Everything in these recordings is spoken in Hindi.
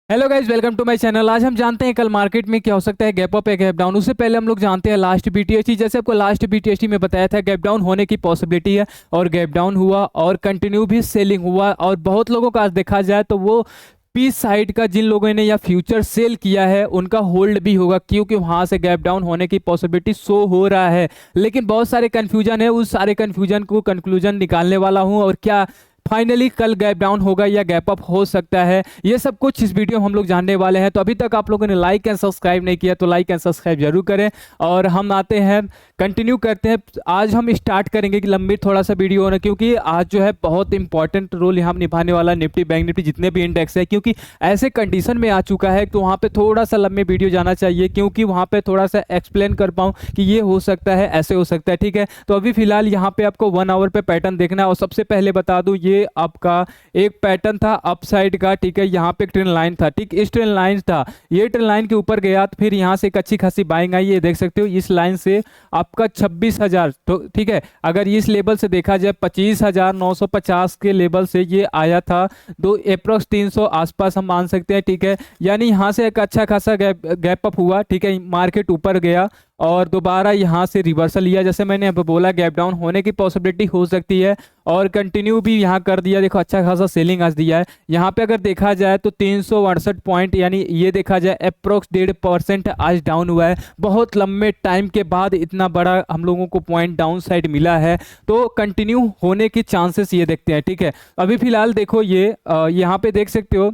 Hello guys, welcome to my channel. आज हम जानते हैं कल मार्केट में क्या हो सकता है, गैप अप या गैप डाउन। उससे पहले हम लोग जानते हैं लास्ट बीटीएसटी। जैसे आपको लास्ट बीटीएसटी में बताया था, गैप डाउन होने की पॉसिबिलिटी है और गैप डाउन हुआ और कंटिन्यू भी सेलिंग हुआ। और बहुत लोगों का आज देखा जाए तो वो पीस साइड का जिन लोगों ने या फ्यूचर सेल किया है उनका होल्ड भी होगा, क्योंकि वहां से गैप डाउन होने की पॉसिबिलिटी शो हो रहा है। लेकिन बहुत सारे कंफ्यूजन है, उस सारे कंफ्यूजन को कंक्लूजन निकालने वाला हूं। और क्या फाइनली कल गैप डाउन होगा या गैप अप हो सकता है, ये सब कुछ इस वीडियो में हम लोग जानने वाले हैं। तो अभी तक आप लोगों ने लाइक एंड सब्सक्राइब नहीं किया तो लाइक एंड सब्सक्राइब जरूर करें। और हम आते हैं, कंटिन्यू करते हैं। आज हम स्टार्ट करेंगे कि लंबी थोड़ा सा वीडियो होना, क्योंकि आज जो है बहुत इंपॉर्टेंट रोल यहाँ निभाने वाला निफ्टी, बैंक निफ्टी, जितने भी इंडेक्स है, क्योंकि ऐसे कंडीशन में आ चुका है तो वहाँ पे थोड़ा सा लंबे वीडियो जाना चाहिए, क्योंकि वहाँ पे थोड़ा सा एक्सप्लेन कर पाऊँ कि ये हो सकता है, ऐसे हो सकता है। ठीक है, तो अभी फिलहाल यहाँ पे आपको 1 आवर पे पैटर्न देखना है। और सबसे पहले बता दूं, ये आपका एक पैटर्न था अपसाइड का। ठीक है, यहाँ पे एक ट्रेंड लाइन था, ठीक, इस ट्रेंड लाइन था, ये ट्रेंड लाइन के ऊपर गया तो फिर यहाँ से एक अच्छी खासी बाइंग आई, ये देख सकते हो। इस लाइन से आपका 26,000, तो ठीक है, अगर इस लेवल से देखा जाए 25,950 के लेवल से ये आया था, दो अप्रोक्स 300 आसपास हम मान सकते हैं। ठीक है, यानी यहाँ से एक अच्छा खासा गैप अप हुआ। ठीक है, मार्केट ऊपर गया और दोबारा यहाँ से रिवर्सल लिया। जैसे मैंने अब बोला, गैप डाउन होने की पॉसिबिलिटी हो सकती है और कंटिन्यू भी यहाँ कर दिया। देखो अच्छा खासा सेलिंग आज दिया है। यहाँ पे अगर देखा जाए तो 368 पॉइंट, यानी ये देखा जाए अप्रोक्स 1.5% आज डाउन हुआ है। बहुत लंबे टाइम के बाद इतना बड़ा हम लोगों को पॉइंट डाउन साइड मिला है, तो कंटिन्यू होने के चांसेस ये देखते हैं। ठीक है, अभी फिलहाल देखो ये यहाँ पे देख सकते हो,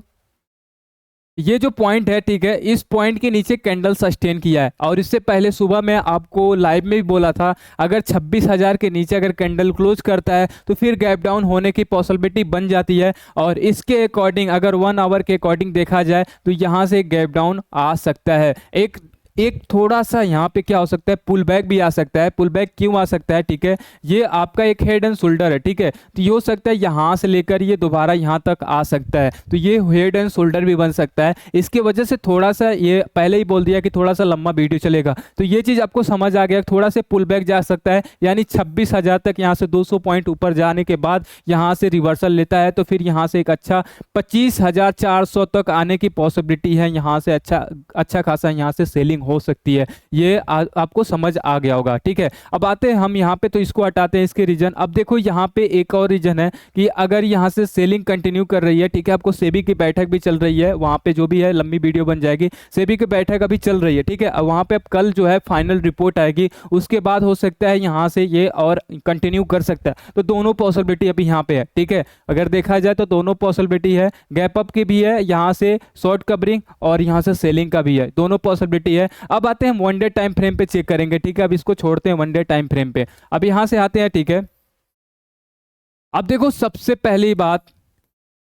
ये जो पॉइंट है, ठीक है, इस पॉइंट के नीचे कैंडल सस्टेन किया है। और इससे पहले सुबह मैं आपको लाइव में भी बोला था, अगर 26,000 के नीचे अगर कैंडल क्लोज करता है तो फिर गैप डाउन होने की पॉसिबिलिटी बन जाती है। और इसके अकॉर्डिंग अगर 1 आवर के अकॉर्डिंग देखा जाए तो यहाँ से गैप डाउन आ सकता है। एक एक थोड़ा सा यहाँ पे क्या हो सकता है, पुल बैक भी आ सकता है। पुल बैक क्यों आ सकता है, ठीक है, ये आपका एक हेड एंड शोल्डर है। ठीक है, तो ये हो सकता है यहाँ से लेकर ये दोबारा यहाँ तक आ सकता है, तो ये हेड एंड शोल्डर भी बन सकता है। इसकी वजह से थोड़ा सा, ये पहले ही बोल दिया कि थोड़ा सा लंबा वीडियो चलेगा, तो ये चीज़ आपको समझ आ गया। थोड़ा से पुल बैक जा सकता है, यानी 26,000 तक, यहाँ से 200 पॉइंट ऊपर जाने के बाद यहाँ से रिवर्सल लेता है, तो फिर यहाँ से एक अच्छा 25,400 तक आने की पॉसिबिलिटी है। यहाँ से अच्छा खासा यहाँ से सेलिंग हो सकती है। ये आपको समझ आ गया होगा। ठीक है, अब आते हैं हम यहाँ पे, तो इसको हटाते हैं, इसके रीजन। अब देखो यहाँ पे एक और रीजन है कि अगर यहाँ से सेलिंग कंटिन्यू कर रही है, ठीक है, आपको सेबी की बैठक भी चल रही है, वहाँ पे जो भी है लंबी वीडियो बन जाएगी। सेबी की बैठक अभी चल रही है, ठीक है, अब वहाँ पे अब कल जो है फाइनल रिपोर्ट आएगी, उसके बाद हो सकता है यहाँ से ये और कंटिन्यू कर सकता है। तो दोनों पॉसिबिलिटी अभी यहाँ पे है। ठीक है, अगर देखा जाए तो दोनों पॉसिबिलिटी है, गैप अप की भी है, यहाँ से शॉर्ट कवरिंग और यहाँ से सेलिंग का भी है, दोनों पॉसिबिलिटी है। अब आते हैं 1 डे टाइम फ्रेम पे चेक करेंगे। ठीक है, अब इसको छोड़ते हैं 1 डे टाइम फ्रेम पे, अब यहां से आते हैं। ठीक है, अब देखो सबसे पहली बात,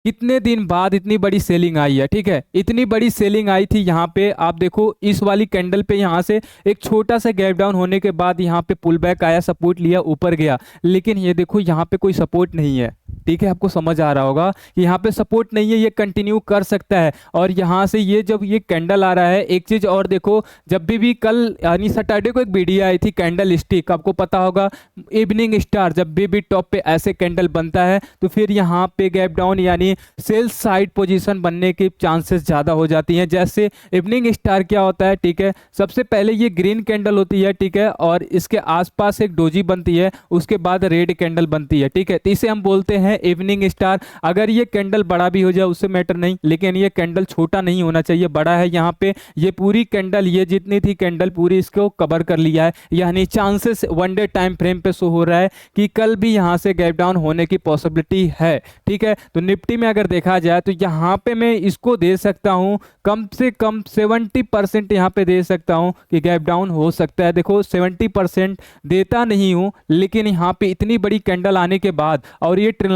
कितने दिन बाद इतनी बड़ी सेलिंग आई है। ठीक है, इतनी बड़ी सेलिंग आई थी यहाँ पे, आप देखो इस वाली कैंडल पे यहाँ से एक छोटा सा गैप डाउन होने के बाद यहाँ पे पुल बैक आया, सपोर्ट लिया, ऊपर गया। लेकिन ये देखो यहाँ पे कोई सपोर्ट नहीं है। ठीक है, आपको समझ आ रहा होगा कि यहाँ पे सपोर्ट नहीं है, ये कंटिन्यू कर सकता है। और यहाँ से ये जब ये कैंडल आ रहा है, एक चीज और देखो, जब भी कल यानी सैटरडे को एक वीडियो आई थी कैंडल स्टिक, आपको पता होगा, इवनिंग स्टार, जब भी टॉप पे ऐसे कैंडल बनता है तो फिर यहाँ पे गैप डाउन यानी सेल साइड पोजीशन बनने की चांसेस ज़्यादा हो जाती हैं। जैसे इवनिंग स्टार क्या होता है, ठीक है, सबसे पहले ये ग्रीन कैंडल होती है, ठीक है, और इसके आसपास एक डोजी बनती है, उसके बाद रेड कैंडल बनती है। ठीक है, तो इसे हम बोलते हैं इवनिंग स्टार। अगर ये कैंडल बड़ा भी हो जाए उससे मैटर नहीं, लेकिन ये कैंडल छोटा नहीं होना चाहिए, बड़ा है। यहाँ पे ये पूरी कैंडल, ये जितनी थी कैंडल पूरी इसको कवर कर लिया है, यानी चांसेस 1 डे टाइम फ्रेम पे शो हो रहा है कि कल भी यहाँ से गैप डाउन होने की पॉसिबिलिटी है। ठीक है, तो निफ्टी में अगर देखा जाए तो यहाँ पे मैं इसको दे सकता हूँ कम से कम 70% यहाँ पे दे सकता हूँ कि गैप डाउन हो सकता है। देखो 70% देता नहीं हूँ, लेकिन यहाँ पे इतनी बड़ी कैंडल आने के बाद, और ये ट्रेंड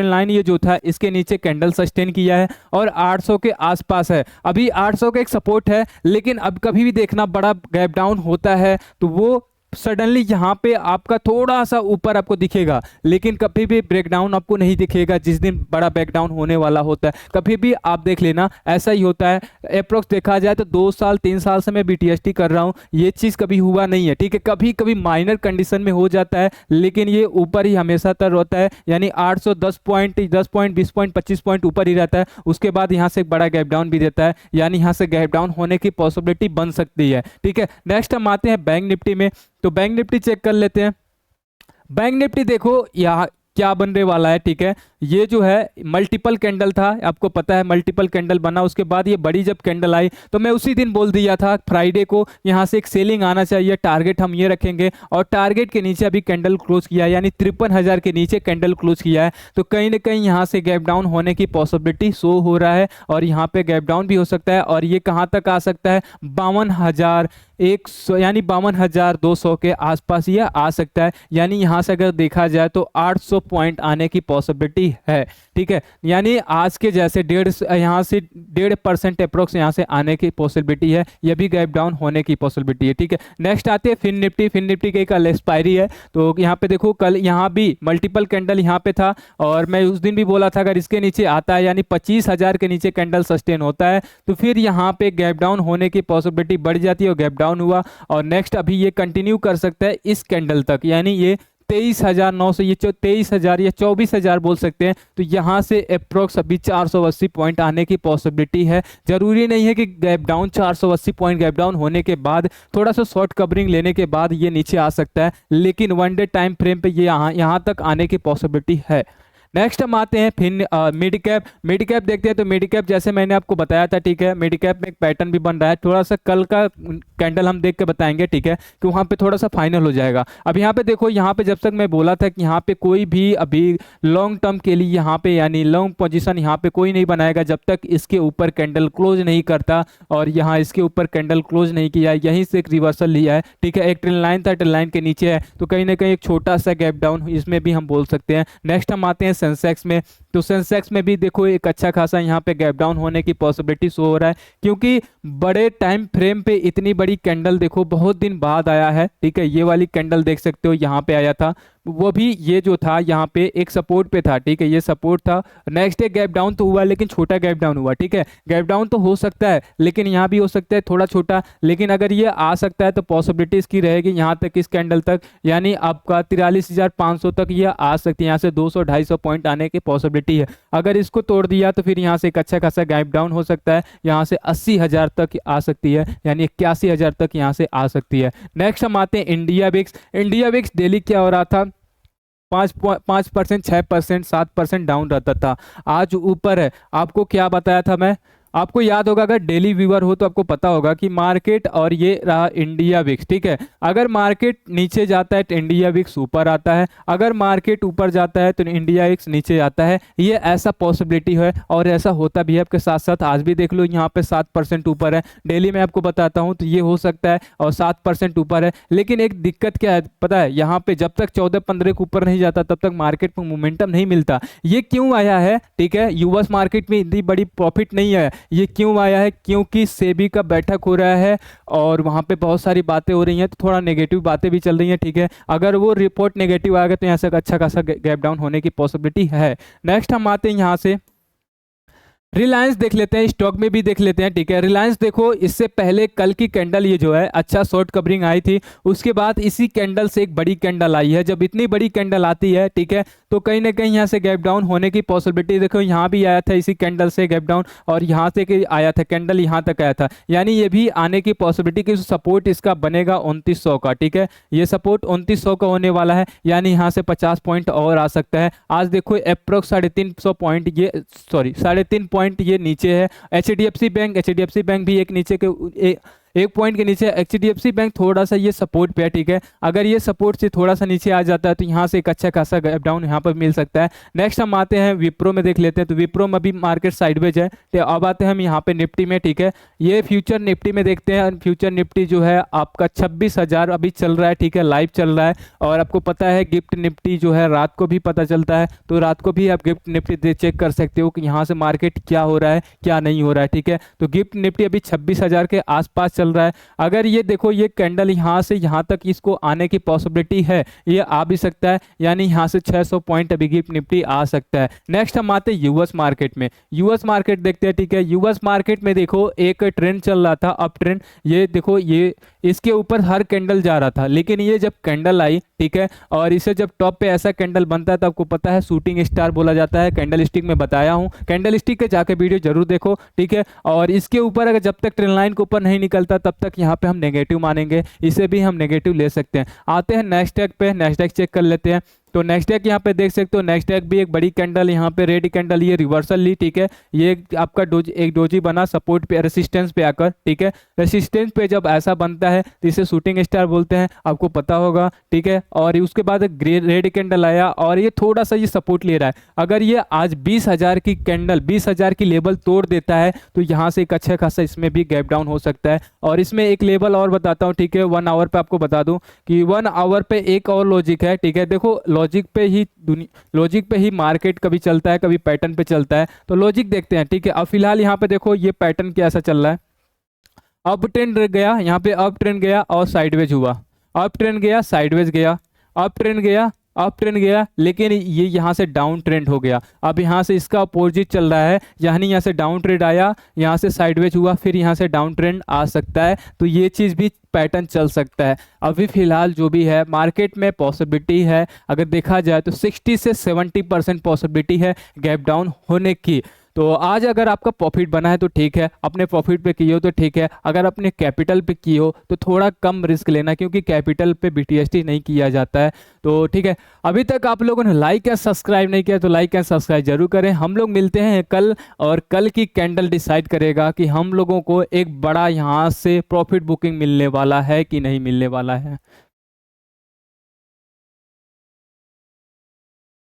लाइन ये जो था इसके नीचे कैंडल सस्टेन किया है और 800 के आसपास है। अभी 800 का एक सपोर्ट है, लेकिन अब कभी भी देखना बड़ा गैप डाउन होता है तो वो सडनली यहाँ पे आपका थोड़ा सा ऊपर आपको दिखेगा, लेकिन कभी भी ब्रेकडाउन आपको नहीं दिखेगा जिस दिन बड़ा ब्रेकडाउन होने वाला होता है। कभी भी आप देख लेना ऐसा ही होता है। अप्रोक्स देखा जाए तो 2 साल 3 साल से मैं बीटीएसटी कर रहा हूँ, ये चीज़ कभी हुआ नहीं है, ठीक है। कभी कभी माइनर कंडीशन में हो जाता है, लेकिन ये ऊपर ही हमेशा तर होता है, यानी 810 पॉइंट 10 पॉइंट 20 पॉइंट 25 पॉइंट ऊपर ही रहता है। उसके बाद यहाँ से एक बड़ा गैप डाउन भी देता है, यानी यहाँ से गैप डाउन होने की पॉसिबिलिटी बन सकती है, ठीक है। नेक्स्ट हम आते हैं बैंक निफ्टी में। तो बैंक निफ्टी चेक कर लेते हैं। बैंक निफ्टी देखो यहाँ क्या बनने वाला है, ठीक है। ये जो है मल्टीपल कैंडल था, आपको पता है मल्टीपल कैंडल बना, उसके बाद ये बड़ी जब कैंडल आई तो मैं उसी दिन बोल दिया था फ्राइडे को यहाँ से एक सेलिंग आना चाहिए, टारगेट हम ये रखेंगे, और टारगेट के नीचे अभी कैंडल क्लोज किया है, यानी 53,000 के नीचे कैंडल क्लोज किया है। तो कहीं ना कहीं यहाँ से गैप डाउन होने की पॉसिबिलिटी शो हो रहा है, और यहाँ पे गैप डाउन भी हो सकता है, और ये कहाँ तक आ सकता है 52,100 यानी 52,200 के आसपास ये आ सकता है। यानी यहाँ से अगर देखा जाए तो 800 पॉइंट आने की पॉसिबिलिटी है, ठीक है। यानी आज के जैसे यहाँ से 1.5% अप्रोक्स यहाँ से आने की पॉसिबिलिटी है, यह भी गैप डाउन होने की पॉसिबिलिटी है, ठीक है। नेक्स्ट आते हैं फिन निफ्टी। फिन निफ्टी की कल एक्सपायरी है, तो यहाँ पे देखो कल यहाँ भी मल्टीपल कैंडल यहाँ पे था, और मैं उस दिन भी बोला था अगर इसके नीचे आता है यानी 25,000 के नीचे कैंडल सस्टेन होता है तो फिर यहाँ पे गैप डाउन होने की पॉसिबिलिटी बढ़ जाती है, और गैप डाउन हुआ, और नेक्स्ट अभी ये कंटिन्यू कर सकता है इस कैंडल तक, यानी ये 23,900, ये 23,000 या 24,000 बोल सकते हैं। तो यहाँ से अप्रोक्स अभी 480 पॉइंट आने की पॉसिबिलिटी है। जरूरी नहीं है कि gap down 480 point gap down होने के बाद थोड़ा सा शॉर्ट कवरिंग लेने के बाद ये नीचे आ सकता है, लेकिन 1 डे टाइम फ्रेम पे ये यहाँ तक आने की पॉसिबिलिटी है। नेक्स्ट हम आते हैं फिर मिड कैप। मिड कैप देखते हैं। तो मिड कैप जैसे मैंने आपको बताया था, ठीक है, मिड कैप में एक पैटर्न भी बन रहा है, थोड़ा सा कल का कैंडल हम देख के बताएंगे, ठीक है, कि वहाँ पे थोड़ा सा फाइनल हो जाएगा। अब यहाँ पे देखो, यहाँ पे जब तक मैं बोला था कि यहाँ पे कोई भी अभी लॉन्ग टर्म के लिए यहाँ पे यानी लॉन्ग पोजीशन यहाँ पे कोई नहीं बनाएगा जब तक इसके ऊपर कैंडल क्लोज नहीं करता, और यहाँ इसके ऊपर कैंडल क्लोज नहीं किया, यहीं से एक रिवर्सल लिया है, ठीक है। एक ट्रेंड लाइन था, ट्रेंड लाइन के नीचे है, तो कहीं ना कहीं एक छोटा सा गैप डाउन इसमें भी हम बोल सकते हैं। नेक्स्ट हम आते हैं सेंसेक्स में। तो सेंसेक्स में भी देखो एक अच्छा खासा यहाँ पे गैप डाउन होने की पॉसिबिलिटी शो हो रहा है, क्योंकि बड़े टाइम फ्रेम पे इतनी बड़ी कैंडल देखो बहुत दिन बाद आया है, ठीक है। ये वाली कैंडल देख सकते हो यहाँ पे आया था, वो भी ये जो था यहाँ पे एक सपोर्ट पे था, ठीक है, ये सपोर्ट था। नेक्स्ट एक गैप डाउन तो हुआ, लेकिन छोटा गैप डाउन हुआ, ठीक है। गैप डाउन तो हो सकता है, लेकिन यहाँ भी हो सकता है थोड़ा छोटा, लेकिन अगर ये आ सकता है तो पॉसिबिलिटी इसकी रहेगी यहाँ तक, इस कैंडल तक, यानी आपका 43,500 तक ये आ सकती है। यहाँ से 200-250 पॉइंट आने की पॉसिबिलिटी है। अगर इसको तोड़ दिया तो फिर यहाँ से एक अच्छा खासा गैप डाउन हो सकता है, यहाँ से 80,000 तक आ सकती है, यानी 81,000 तक यहाँ से आ सकती है। नेक्स्ट हम आते हैं India VIX. India VIX daily क्या हो रहा था, 5%, 6%, 7% डाउन रहता था, आज ऊपर है। आपको क्या बताया था मैं, आपको याद होगा, अगर डेली व्यूअर हो तो आपको पता होगा कि मार्केट और ये रहा इंडिया विक्स, ठीक है। अगर मार्केट नीचे जाता है तो इंडिया विक्स ऊपर आता है, अगर मार्केट ऊपर जाता है तो इंडिया विक्स नीचे आता है। ये ऐसा पॉसिबिलिटी है, और ऐसा होता भी है। आपके साथ साथ आज भी देख लो, यहाँ पे 7% ऊपर है, डेली में आपको बताता हूँ, तो ये हो सकता है, और 7% ऊपर है। लेकिन एक दिक्कत क्या है पता है, यहाँ पे जब तक 14-15 के ऊपर नहीं जाता तब तक मार्केट में मोमेंटम नहीं मिलता। ये क्यों आया है, ठीक है, यूएस मार्केट में इतनी बड़ी प्रॉफिट नहीं है। ये क्यों आया है, क्योंकि सेबी का बैठक हो रहा है, और वहाँ पे बहुत सारी बातें हो रही हैं, तो थोड़ा नेगेटिव बातें भी चल रही हैं, ठीक है। अगर वो रिपोर्ट नेगेटिव आएगा तो यहाँ से अच्छा खासा गैप डाउन होने की पॉसिबिलिटी है। नेक्स्ट हम आते हैं यहाँ से रिलायंस देख लेते हैं, स्टॉक में भी देख लेते हैं, ठीक है। रिलायंस देखो, इससे पहले कल की कैंडल ये जो है अच्छा शॉर्ट कवरिंग आई थी, उसके बाद इसी कैंडल से एक बड़ी कैंडल आई है। जब इतनी बड़ी कैंडल आती है, ठीक है, तो कहीं ना कहीं यहाँ से गैप डाउन होने की पॉसिबिलिटी, देखो यहाँ भी आया था इसी कैंडल से गैप डाउन, और यहाँ से आया था कैंडल यहाँ तक आया था, यानी ये भी आने की पॉसिबिलिटी कि सपोर्ट इसका बनेगा 2900 का, ठीक है। ये सपोर्ट 2900 का होने वाला है, यानी यहाँ से 50 पॉइंट और आ सकता है। आज देखो अप्रोक्स 350 पॉइंट, ये 3.5 पॉइंट ये नीचे है। एचडीएफसी बैंक भी एक नीचे के एक पॉइंट के नीचे। एचडीएफसी बैंक थोड़ा सा ये सपोर्ट पे है, ठीक है। अगर ये सपोर्ट से थोड़ा सा नीचे आ जाता है तो यहाँ से एक अच्छा खासा गैप डाउन यहाँ पर मिल सकता है। नेक्स्ट हम आते हैं विप्रो में देख लेते हैं। तो विप्रो में अभी मार्केट साइडवेज है, तो अब आते हैं हम यहाँ पे निफ्टी में, ठीक है। ये फ्यूचर निफ्टी में देखते हैं। फ्यूचर निफ्टी जो है आपका 26,000 अभी चल रहा है, ठीक है, लाइव चल रहा है। और आपको पता है गिफ्ट निफ्टी जो है रात को भी पता चलता है, तो रात को भी आप गिफ्ट निफ्टी चेक कर सकते हो कि यहाँ से मार्केट क्या हो रहा है क्या नहीं हो रहा है, ठीक है। तो गिफ्ट निफ्टी अभी 26,000 के आसपास चल रहा है। अगर ये देखो ये कैंडल यहाँ से यहाँ तक इसको आने की पॉसिबिलिटी है, ये आ भी सकता है, यानी यहाँ से 600 पॉइंट अभी गिफ्ट निफ्टी आ सकता है। नेक्स्ट हम आते हैं यूएस मार्केट में। यूएस मार्केट देखते हैं, ठीक है। यूएस मार्केट में देखो एक ट्रेंड चल रहा था, अप ट्रेंड। ये देखो ये इसके ऊपर हर कैंडल जा रहा था, लेकिन ये जब कैंडल आई, ठीक है, और इसे जब टॉप पे ऐसा कैंडल बनता है तो आपको पता है शूटिंग स्टार बोला जाता है। कैंडल स्टिक में बताया हूँ, कैंडल स्टिक के जाके वीडियो जरूर देखो, ठीक है। और इसके ऊपर अगर जब तक ट्रेंड लाइन के ऊपर नहीं निकलता तब तक यहाँ पे हम नेगेटिव मानेंगे, इसे भी हम नेगेटिव ले सकते हैं। आते हैं नेस्डैक पे, नेस्डैक चेक कर लेते हैं। तो नेस्डैक यहाँ पे देख सकते हो, नेस्डैक भी एक बड़ी कैंडल यहाँ पे रेड कैंडल, ये रिवर्सल ली, ठीक है। ये आपका एक डोजी बना सपोर्ट पे, रेसिस्टेंस पे आकर, ठीक है। रेसिस्टेंस पे जब ऐसा बनता है तो इसे शूटिंग स्टार बोलते हैं, आपको पता होगा, ठीक है। और उसके बाद रेड कैंडल आया और ये थोड़ा सा ये सपोर्ट ले रहा है। अगर ये आज 20,000 की कैंडल 20,000 की लेवल तोड़ देता है तो यहाँ से एक अच्छा खासा इसमें भी गैप डाउन हो सकता है। और इसमें एक लेवल और बताता हूँ, ठीक है। 1 आवर पे आपको बता दूं कि 1 आवर पे एक और लॉजिक है, ठीक है। देखो लॉजिक पे ही मार्केट कभी चलता है, कभी पैटर्न पे चलता है। तो लॉजिक देखते हैं, ठीक है। अब फिलहाल यहाँ पे देखो ये पैटर्न कैसा चल रहा है। अप ट्रेंड गया, यहाँ पे अप ट्रेंड गया और साइडवेज हुआ, अप ट्रेंड गया, साइडवेज गया, अप ट्रेंड गया, अप ट्रेंड गया, लेकिन ये यहाँ से डाउन ट्रेंड हो गया। अब यहाँ से इसका अपोजिट चल रहा है, यानी यहाँ से डाउन ट्रेंड आया, यहाँ से साइडवेज हुआ, फिर यहाँ से डाउन ट्रेंड आ सकता है। तो ये चीज़ भी पैटर्न चल सकता है। अभी फिलहाल जो भी है मार्केट में पॉसिबिलिटी है, अगर देखा जाए तो 60 से 70% पॉसिबिलिटी है गैप डाउन होने की। तो आज अगर आपका प्रॉफिट बना है तो ठीक है, अपने प्रॉफिट पे किए हो तो ठीक है। अगर अपने कैपिटल पे किए हो तो थोड़ा कम रिस्क लेना, क्योंकि कैपिटल पे बीटीएसटी नहीं किया जाता है। तो ठीक है, अभी तक आप लोगों ने लाइक या सब्सक्राइब नहीं किया तो लाइक एंड सब्सक्राइब जरूर करें। हम लोग मिलते हैं कल, और कल की कैंडल डिसाइड करेगा कि हम लोगों को एक बड़ा यहाँ से प्रॉफिट बुकिंग मिलने वाला है कि नहीं मिलने वाला है।